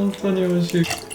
本当に美味しい。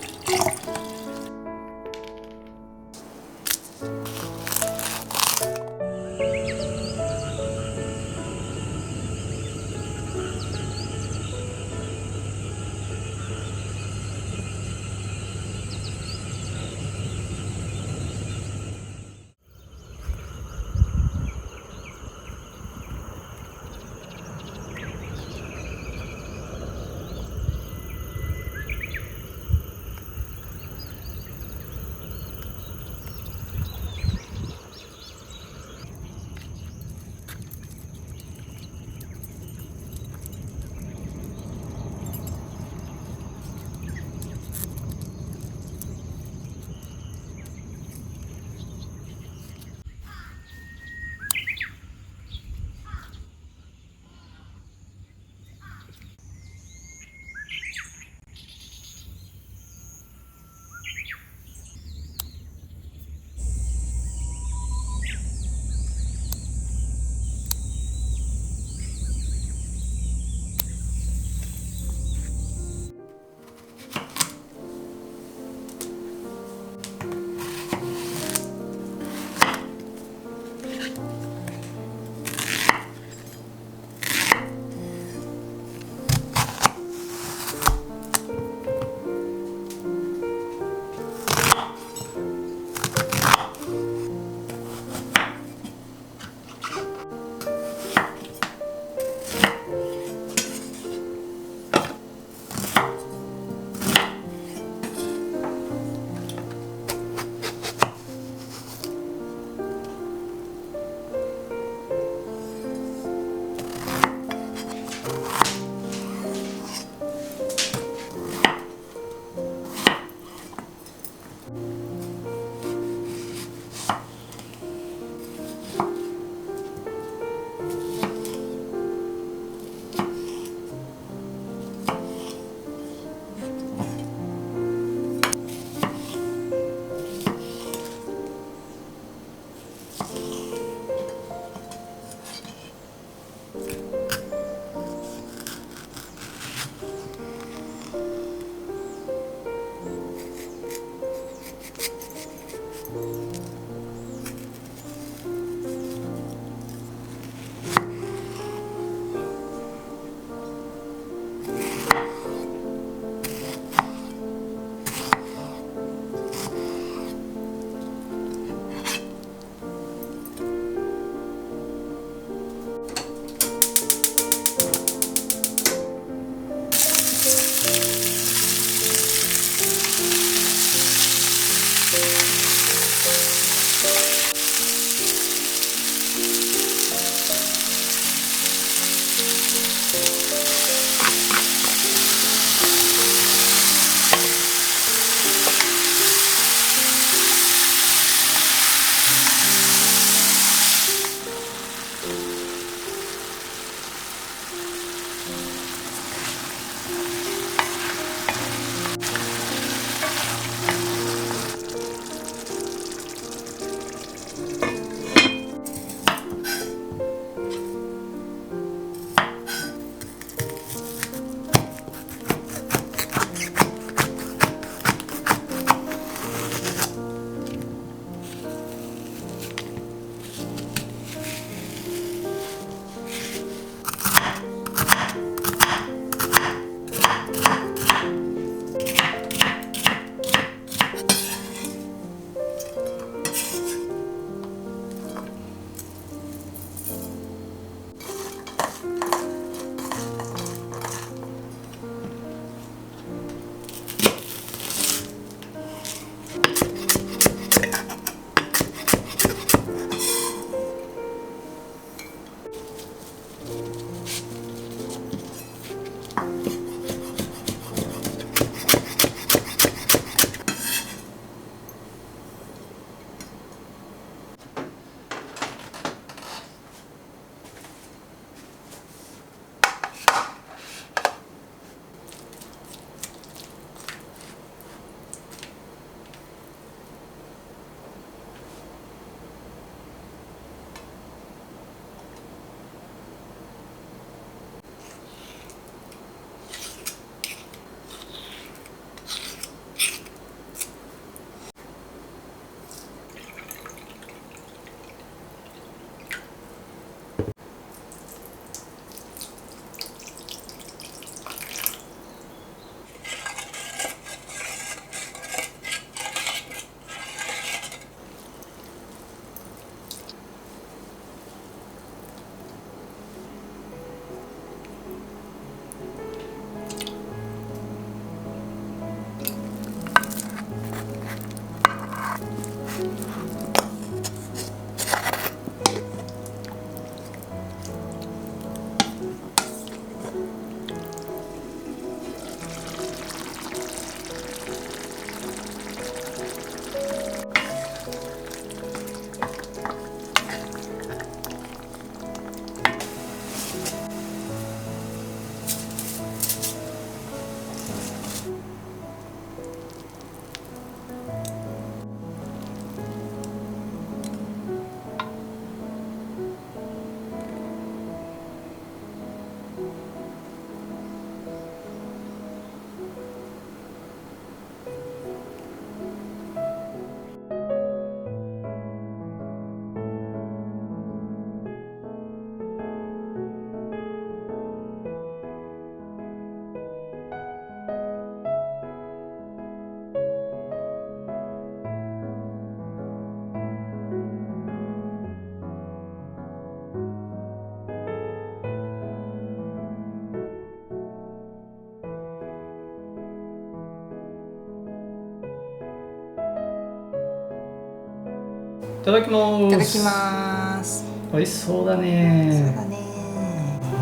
ただきます。いただきます。美味しそうだそうね。だね。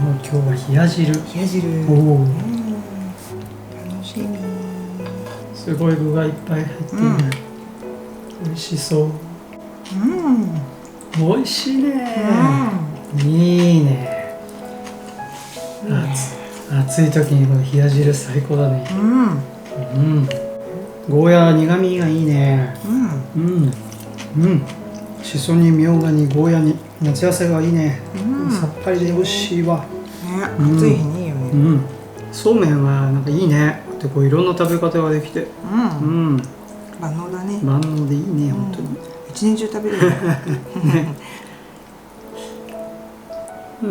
もう今日は冷や汁。冷や汁。おお。楽しみ。すごい具がいっぱい入っている。美味しそう。美味しいね。いいね。暑い時にこの冷や汁最高だね。ゴーヤー苦味がいいね。しそにみょうがにゴーヤに夏野菜がいいね。さっぱりで美味しいわ。暑い日にいいよね。そうめんはなんかいいね。でこういろんな食べ方ができて。万能だね。万能でいいね、本当に。一年中食べれる。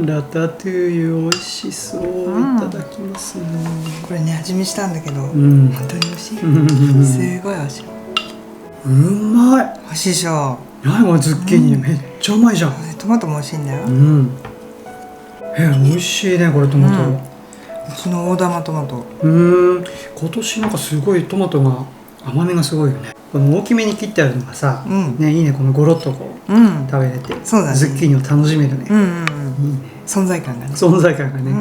ラタトゥーユ美味しそう。いただきます。これね、味見したんだけど、本当に美味しい。すごい美味しい。うまい。美味しいでしょ。何これズッキーニ、めっちゃうまいじゃん。トマトも美味しいんだよ。美味しいねこれトマト。うちの大玉トマト。今年なんかすごいトマトが甘みがすごいよね。この大きめに切ってあるのがさ、ね、いいね。このゴロッとこう食べれて、そうだね。ズッキーニを楽しめるね。いいね。存在感がね。存在感がね。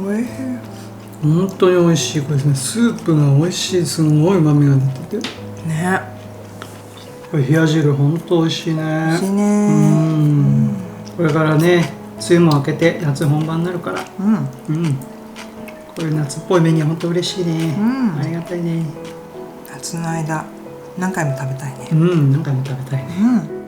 おいしい。本当に美味しい。これですね、スープが美味しい。すごい旨味が出ててね。これ冷や汁本当美味しいね。美味しいね。これからね、梅雨も明けて夏本番になるから、こういう夏っぽいメニュー本当嬉しいね。ありがたいね。夏の間何回も食べたいね。何回も食べたいね。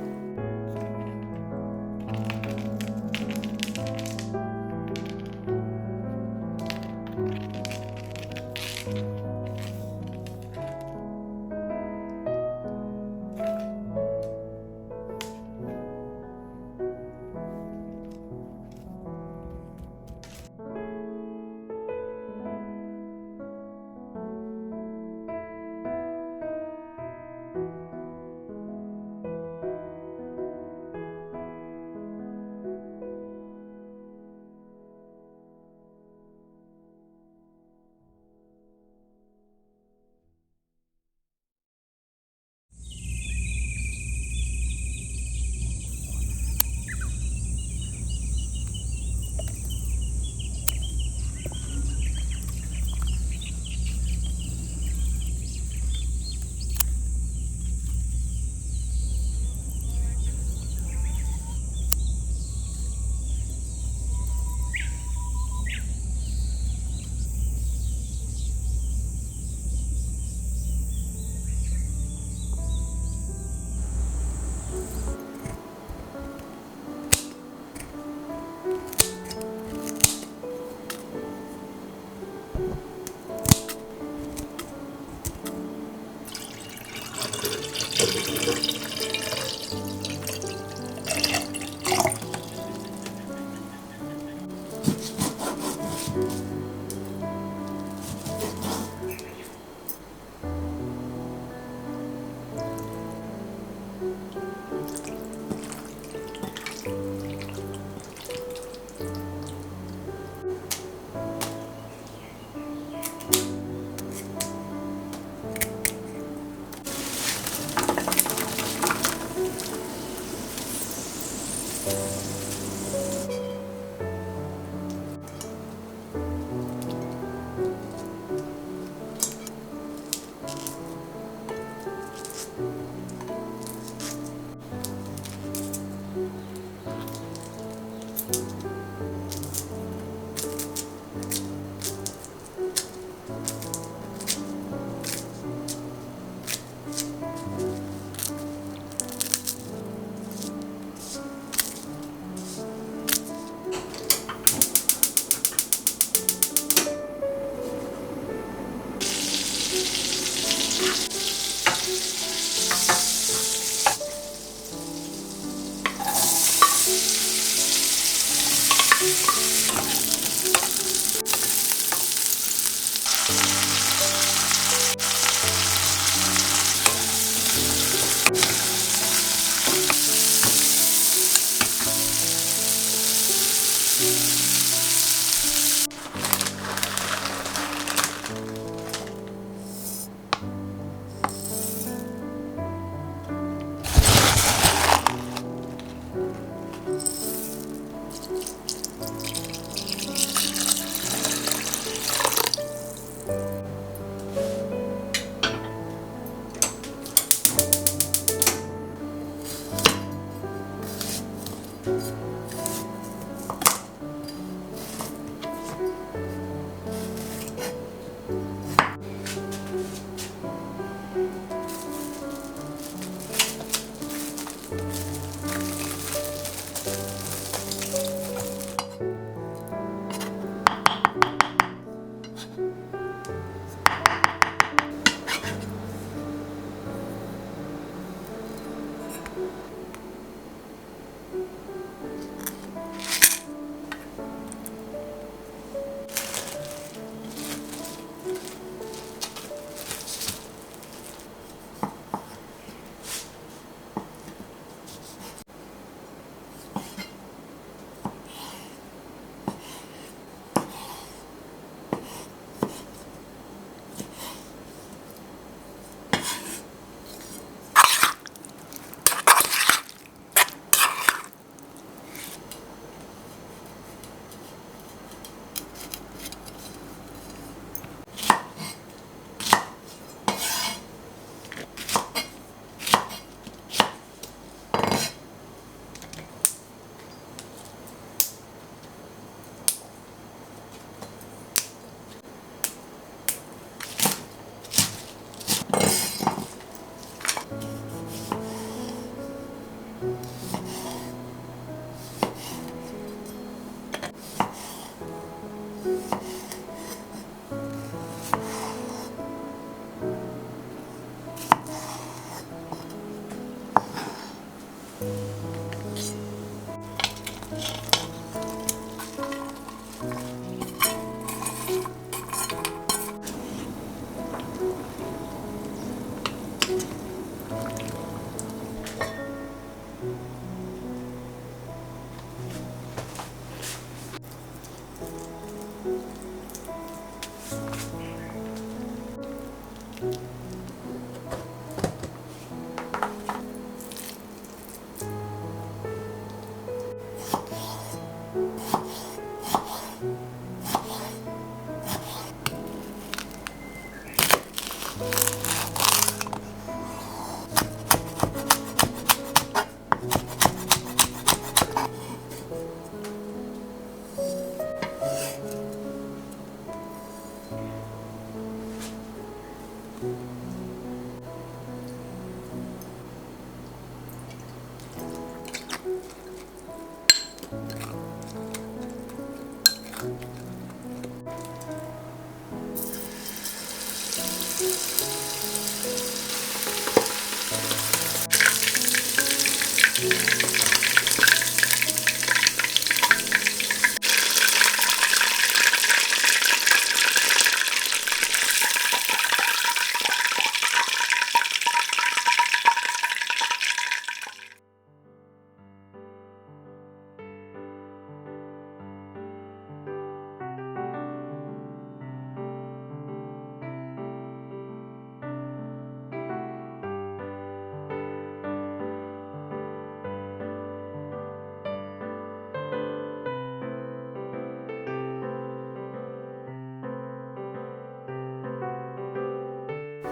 い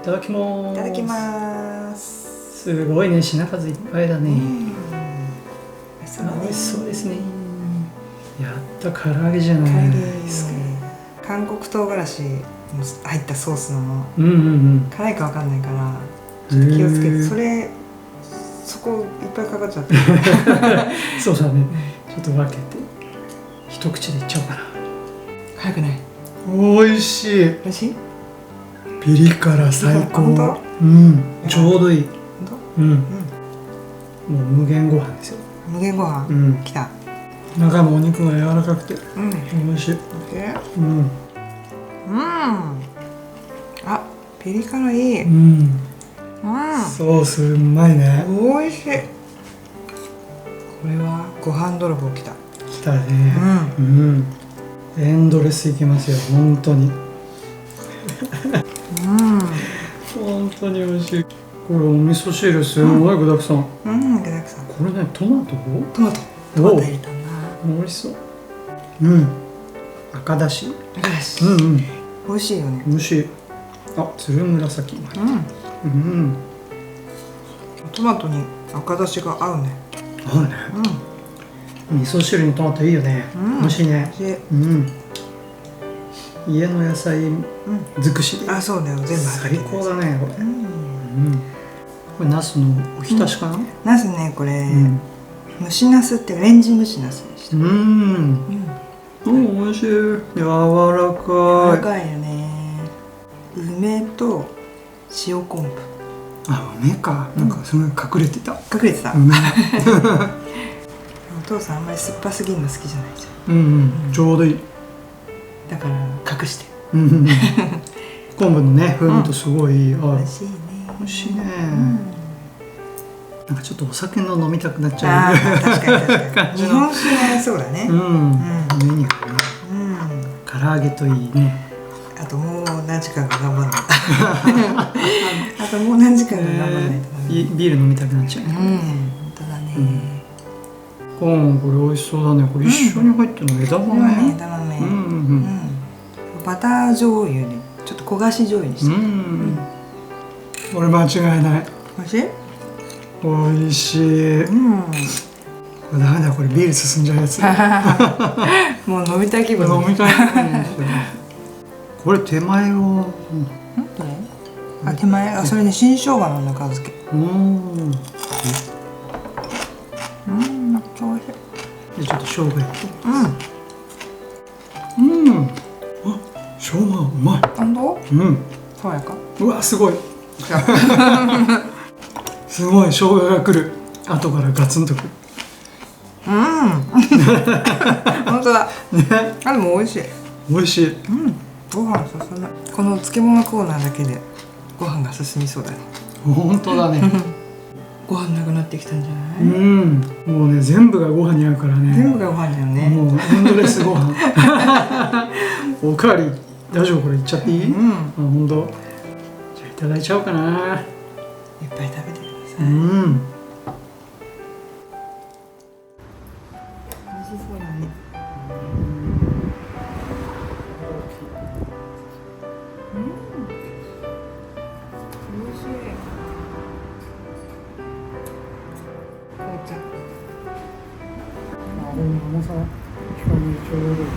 ただきます。いただきます。すごいね、品数いっぱいだね。美味しそうですね。やった唐揚げじゃないですか。韓国唐辛子入ったソースなの。辛いかわかんないからちょっと気をつけて。そこいっぱいかかっちゃってそうだね。ちょっと分けて一口でいっちゃおうかな。辛くない？おいしい。美味しい？ピリ辛最高。ちょうどいい。もう無限ご飯ですよ。無限ご飯、きた。中もお肉が柔らかくて美味しい。あ、ピリ辛いい。ソースうまいね。美味しい。これはご飯泥棒きた。きたね。エンドレスいきますよ、本当に。本当に美味しい。これお味噌汁すごい具だくさん。具だくさん。これね、トマト入れたな。美味しそう。赤だし。美味しいよね。美味しい。あ、つるむらさき。トマトに赤だしが合うね。合うね。味噌汁にトマトいいよね。美味しいね。家の野菜尽くしで。あ、そうだよ。全部最高だね、これ。これナスのおひたしかな？ナスね、これ蒸しナスってレンジ蒸しナスにした。美味しい。柔らかい。柔らかいよね。梅と塩昆布。あ、梅か。なんかすごい隠れてた。隠れてた。お父さんあんまり酸っぱすぎるの好きじゃないじゃん。ちょうどいい。だから隠して。昆布のね、風味とすごい合う。美味しいね。美味しいね。なんかちょっとお酒の飲みたくなっちゃう。確かに。日本酒に合いそうだね。メニューね。唐揚げといいね。あともう何時間か頑張らない。あともう何時間か頑張らないと。ビール飲みたくなっちゃうね。本当だね。これ美味しそうだね。これ一緒に入ってるの枝豆。枝豆。バター醤油にちょっと焦がし醤油にして。これ間違いない。美味しい？美味しい。これダメだ、これビール進んじゃうやつ。もう飲みたい気分。飲みたい気分。これ手前を。あ、手前、あ、それね、新生姜の中漬け。めっちゃ美味しい。で、ちょっと生姜やって。あ、生姜うまい。本当？爽やか。うわ、すごい。すごい、生姜が来る。後からガツンとくる。本当だ。あ、でも美味しい。美味しい。ご飯進む。この漬物コーナーだけでご飯が進みそうだね。本当だね。ご飯なくなってきたんじゃない？もうね、全部がご飯に合うからね。全部がご飯だよね。もうエンドレスご飯。おかわり大丈夫？これいっちゃっていい？本当。じゃあいただいちゃおうかな。いっぱい食べてください。美味しそうだね。美味しい。紅茶。重さ、しかもちょうどいい。